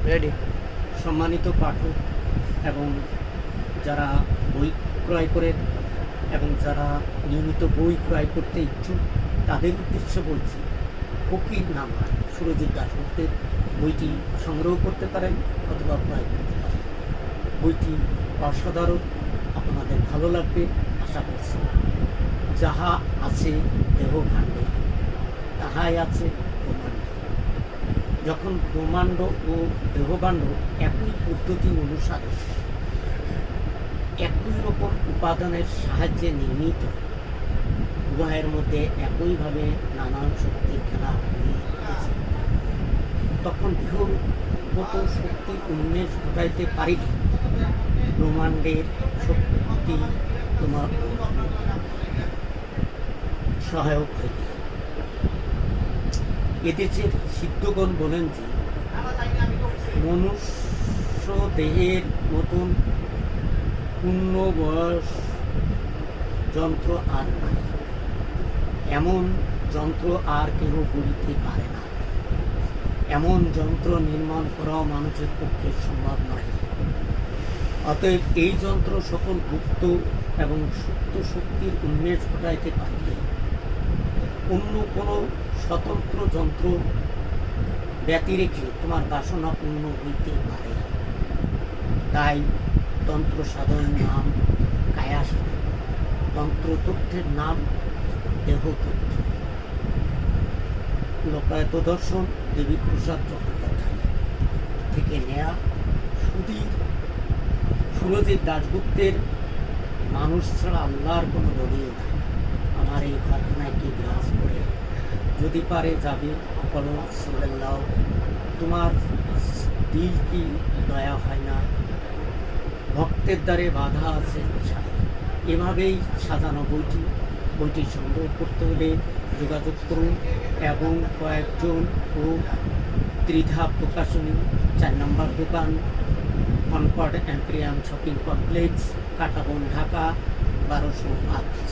Ready. সম্মানিত পাঠক এবং যারা বই ক্রয় করেন এবং যারা নিয়মিত বই ক্রয় করতে ইচ্ছুক তাদের উদ্দেশ্যে বলছি, ফকিরনামা সুরজিৎ দাশগুপ্তের বইটি সংগ্রহ করতে পারেন অথবা ক্রয় করতে পারেন। বইটি অসাধারণ, আপনাদের ভালো লাগবে আশা করছি। যাহা আছে দেহভাণ্ডে তাহাই আছে ব্রহ্মাণ্ডে। যখন ব্রহ্মাণ্ড ও দেহভাণ্ড একই পদ্ধতি অনুসারে একই রকম উপাদানের সাহায্যে নির্মিত, উভয়ের মধ্যে একইভাবে নানান শক্তির খেলা হইতেছে, তখন দেহগত শক্তির উন্মেষ ঘটাইতে পারিলে ব্রহ্মাণ্ডের শক্তি তোমার সহায়ক হইবে। এদেশের সিদ্ধগণ বলেন যে মনুষ্য দেহের মতন পূর্ণ বয়স যন্ত্র আর নাই, এমন যন্ত্র আর কেউ গড়িতে পারে না। এমন যন্ত্র নির্মাণ করাও মানুষের পক্ষে সম্ভব নয়। অতএব এই যন্ত্র সকল গুপ্ত এবং সুপ্ত শক্তির উন্মেষ ঘটাইতে পারিলে অন্য কোনো স্বতন্ত্র যন্ত্র ব্যতি রেখে তোমার বাসনা পূর্ণ হইতে পারে। তাই তন্ত্র সাধনের নাম কায়া সাধন, তন্ত্র তথ্যের নাম দেহ তথ্য। লোকায়ত দর্শন দেবী প্রসাদ চট্টোপাধ্যায় থেকে নেয়া। সুরজিৎ দাশগুপ্তের মানুষ ছাড়া আল্লাহর কোনো দলিল নাই। আমার এই ঘটনায় কি বিরাজ করে, যদি পারে যাবে করো সাল্লাল্লাহু, তোমার দিল কি দয়া হয় না, ভক্তের দ্বারে বাধা আছে। এভাবেই সাজানো বইটি সংগ্রহ করতে হলে যোগাযোগ করুন এবং কয়েকজন ও ত্রিধা প্রকাশনী, 4 নম্বর দোকান, Concord Emporium shopping complex, Katabon, Dhaka 1205।